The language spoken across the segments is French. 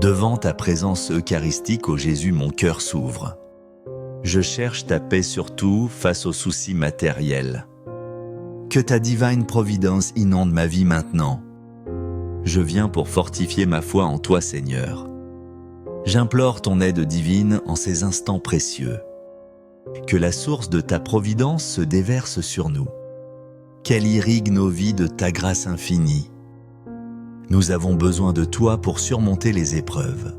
Devant ta présence eucharistique, ô Jésus, mon cœur s'ouvre. Je cherche ta paix surtout face aux soucis matériels. Que ta divine providence inonde ma vie maintenant. Je viens pour fortifier ma foi en toi, Seigneur. J'implore ton aide divine en ces instants précieux. Que la source de ta providence se déverse sur nous. Qu'elle irrigue nos vies de ta grâce infinie. Nous avons besoin de toi pour surmonter les épreuves.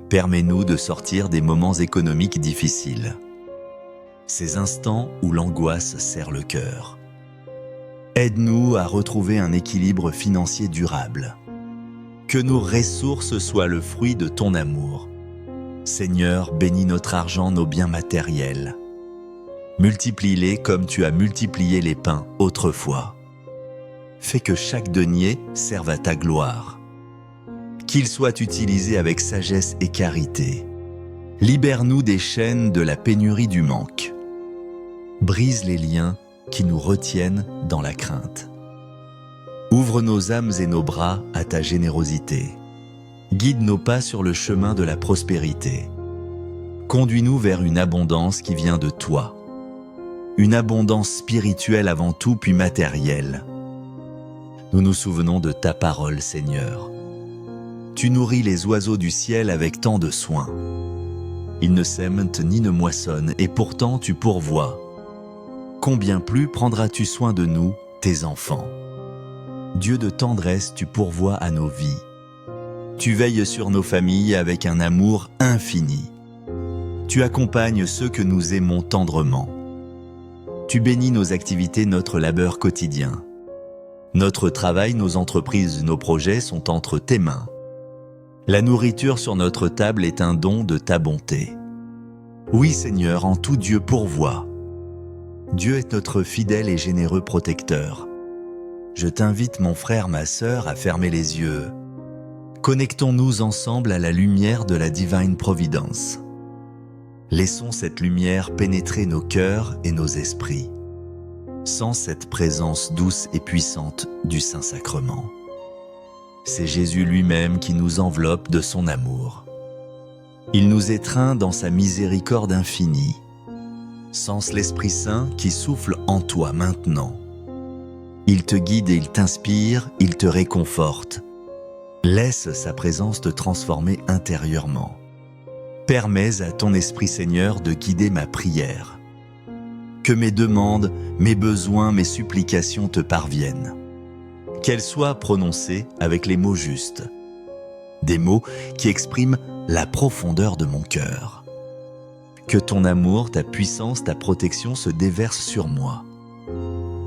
Permets-nous de sortir des moments économiques difficiles. Ces instants où l'angoisse serre le cœur. Aide-nous à retrouver un équilibre financier durable. Que nos ressources soient le fruit de ton amour. Seigneur, bénis notre argent, nos biens matériels. Multiplie-les comme tu as multiplié les pains autrefois. Fais que chaque denier serve à ta gloire. Qu'il soit utilisé avec sagesse et carité. Libère-nous des chaînes de la pénurie du manque. Brise les liens qui nous retiennent dans la crainte. Ouvre nos âmes et nos bras à ta générosité. Guide nos pas sur le chemin de la prospérité. Conduis-nous vers une abondance qui vient de toi. Une abondance spirituelle avant tout, puis matérielle. Nous nous souvenons de ta parole, Seigneur. Tu nourris les oiseaux du ciel avec tant de soin. Ils ne sèment ni ne moissonnent, et pourtant tu pourvois. Combien plus prendras-tu soin de nous, tes enfants? Dieu de tendresse, tu pourvois à nos vies. Tu veilles sur nos familles avec un amour infini. Tu accompagnes ceux que nous aimons tendrement. Tu bénis nos activités, notre labeur quotidien. Notre travail, nos entreprises, nos projets sont entre tes mains. La nourriture sur notre table est un don de ta bonté. Oui, Seigneur, en tout Dieu pourvoit. Dieu est notre fidèle et généreux protecteur. Je t'invite, mon frère, ma sœur, à fermer les yeux. Connectons-nous ensemble à la lumière de la divine providence. Laissons cette lumière pénétrer nos cœurs et nos esprits. Sans cette présence douce et puissante du Saint-Sacrement. C'est Jésus lui-même qui nous enveloppe de son amour. Il nous étreint dans sa miséricorde infinie. Sens l'Esprit Saint qui souffle en toi maintenant. Il te guide et il t'inspire, il te réconforte. Laisse sa présence te transformer intérieurement. Permets à ton Esprit Seigneur de guider ma prière. Que mes demandes, mes besoins, mes supplications te parviennent. Qu'elles soient prononcées avec les mots justes. Des mots qui expriment la profondeur de mon cœur. Que ton amour, ta puissance, ta protection se déversent sur moi.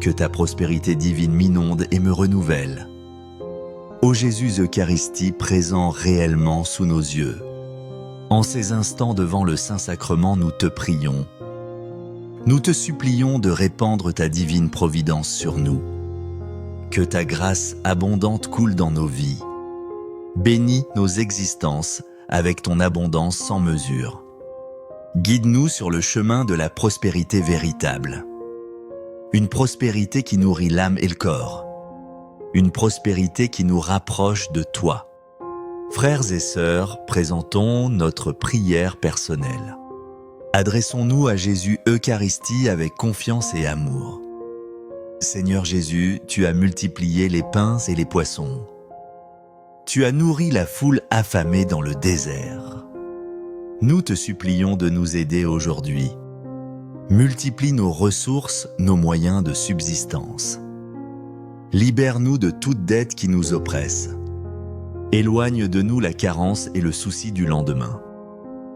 Que ta prospérité divine m'inonde et me renouvelle. Ô Jésus Eucharistie présent réellement sous nos yeux. En ces instants devant le Saint-Sacrement, nous te prions. Nous te supplions de répandre ta divine providence sur nous. Que ta grâce abondante coule dans nos vies. Bénis nos existences avec ton abondance sans mesure. Guide-nous sur le chemin de la prospérité véritable. Une prospérité qui nourrit l'âme et le corps. Une prospérité qui nous rapproche de toi. Frères et sœurs, présentons notre prière personnelle. Adressons-nous à Jésus Eucharistie avec confiance et amour. Seigneur Jésus, tu as multiplié les pains et les poissons. Tu as nourri la foule affamée dans le désert. Nous te supplions de nous aider aujourd'hui. Multiplie nos ressources, nos moyens de subsistance. Libère-nous de toute dette qui nous oppresse. Éloigne de nous la carence et le souci du lendemain.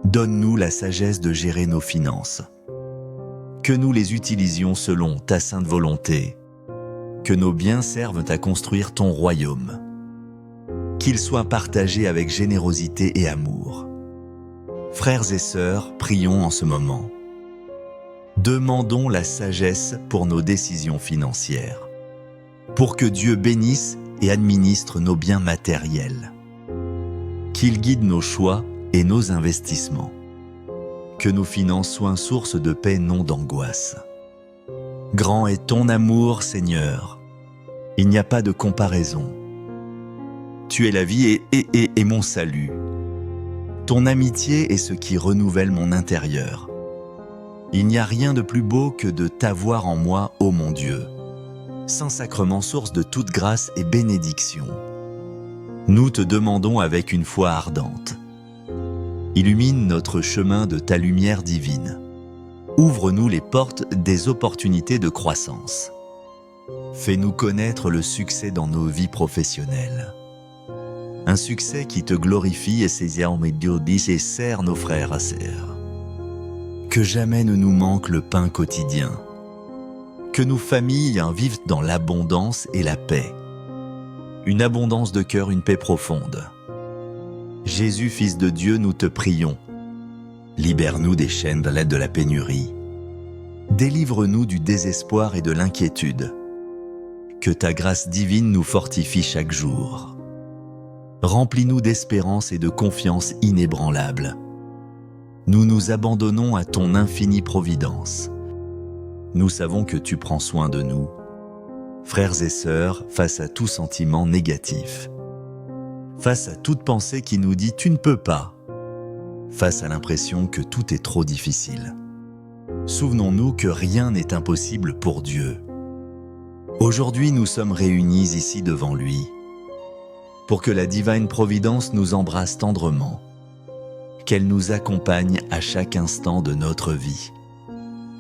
Donne-nous la sagesse de gérer nos finances. Que nous les utilisions selon ta sainte volonté. Que nos biens servent à construire ton royaume. Qu'ils soient partagés avec générosité et amour. Frères et sœurs, prions en ce moment. Demandons la sagesse pour nos décisions financières. Pour que Dieu bénisse et administre nos biens matériels. Qu'il guide nos choix et nos investissements. Que nos finances soient source de paix, non d'angoisse. Grand est ton amour, Seigneur. Il n'y a pas de comparaison. Tu es la vie et mon salut. Ton amitié est ce qui renouvelle mon intérieur. Il n'y a rien de plus beau que de t'avoir en moi, ô mon Dieu. Saint-Sacrement, source de toute grâce et bénédiction. Nous te demandons avec une foi ardente. Illumine notre chemin de ta lumière divine. Ouvre-nous les portes des opportunités de croissance. Fais-nous connaître le succès dans nos vies professionnelles. Un succès qui te glorifie et sert nos frères et sœurs. Que jamais ne nous manque le pain quotidien. Que nos familles vivent dans l'abondance et la paix. Une abondance de cœur, une paix profonde. Jésus, Fils de Dieu, nous te prions. Libère-nous des chaînes de l'aide de la pénurie. Délivre-nous du désespoir et de l'inquiétude. Que ta grâce divine nous fortifie chaque jour. Remplis-nous d'espérance et de confiance inébranlable. Nous nous abandonnons à ton infinie providence. Nous savons que tu prends soin de nous. Frères et sœurs, face à tout sentiment négatif, face à toute pensée qui nous dit « tu ne peux pas », face à l'impression que tout est trop difficile, souvenons-nous que rien n'est impossible pour Dieu. Aujourd'hui, nous sommes réunis ici devant lui, pour que la divine providence nous embrasse tendrement, qu'elle nous accompagne à chaque instant de notre vie,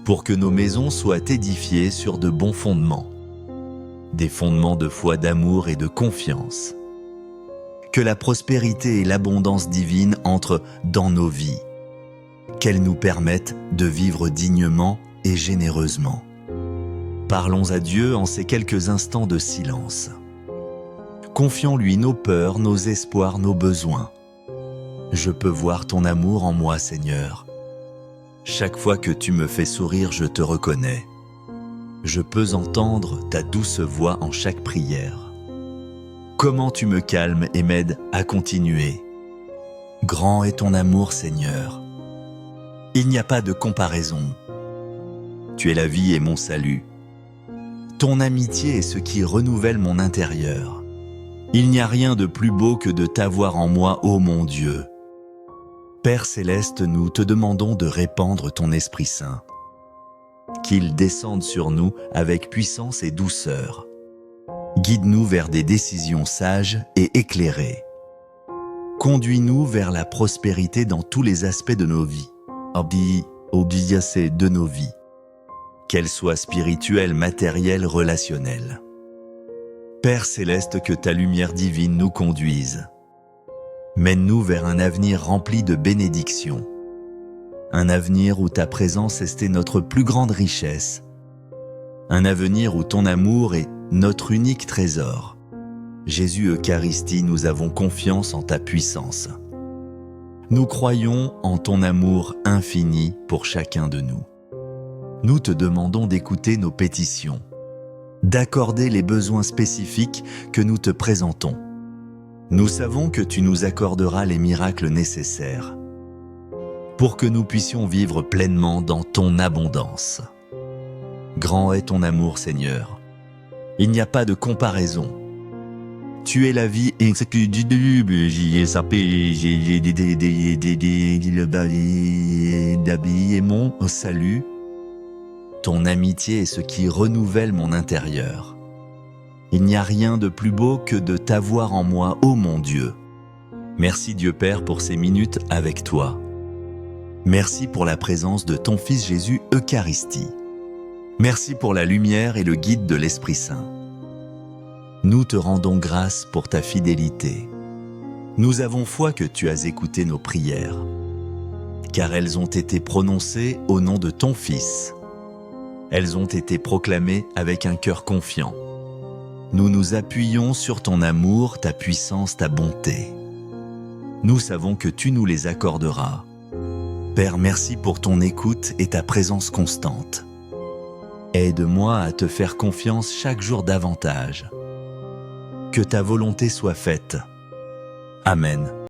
pour que nos maisons soient édifiées sur de bons fondements, des fondements de foi, d'amour et de confiance. Que la prospérité et l'abondance divine entrent dans nos vies, qu'elles nous permettent de vivre dignement et généreusement. Parlons à Dieu en ces quelques instants de silence. Confions-lui nos peurs, nos espoirs, nos besoins. Je peux voir ton amour en moi, Seigneur. Chaque fois que tu me fais sourire, je te reconnais. Je peux entendre ta douce voix en chaque prière. Comment tu me calmes et m'aides à continuer. Grand est ton amour, Seigneur. Il n'y a pas de comparaison. Tu es la vie et mon salut. Ton amitié est ce qui renouvelle mon intérieur. Il n'y a rien de plus beau que de t'avoir en moi, ô mon Dieu. Père céleste, nous te demandons de répandre ton Esprit Saint. Qu'il descende sur nous avec puissance et douceur. Guide-nous vers des décisions sages et éclairées. Conduis-nous vers la prospérité dans tous les aspects de nos vies. De nos vies. Qu'elles soient spirituelles, matérielles, relationnelles. Père céleste, que ta lumière divine nous conduise. Mène-nous vers un avenir rempli de bénédictions. Un avenir où ta présence est notre plus grande richesse. Un avenir où ton amour est notre unique trésor. Jésus Eucharistie, nous avons confiance en ta puissance. Nous croyons en ton amour infini pour chacun de nous. Nous te demandons d'écouter nos pétitions, d'accorder les besoins spécifiques que nous te présentons. Nous savons que tu nous accorderas les miracles nécessaires pour que nous puissions vivre pleinement dans ton abondance. Grand est ton amour, Seigneur. Il n'y a pas de comparaison. Tu es la vie et mon salut. Ton amitié est ce qui renouvelle mon intérieur. Il n'y a rien de plus beau que de t'avoir en moi, ô mon Dieu. Merci Dieu Père pour ces minutes avec toi. Merci pour la présence de ton Fils Jésus Eucharistie. Merci pour la lumière et le guide de l'Esprit Saint. Nous te rendons grâce pour ta fidélité. Nous avons foi que tu as écouté nos prières, car elles ont été prononcées au nom de ton Fils. Elles ont été proclamées avec un cœur confiant. Nous nous appuyons sur ton amour, ta puissance, ta bonté. Nous savons que tu nous les accorderas. Père, merci pour ton écoute et ta présence constante. Aide-moi à te faire confiance chaque jour davantage. Que ta volonté soit faite. Amen.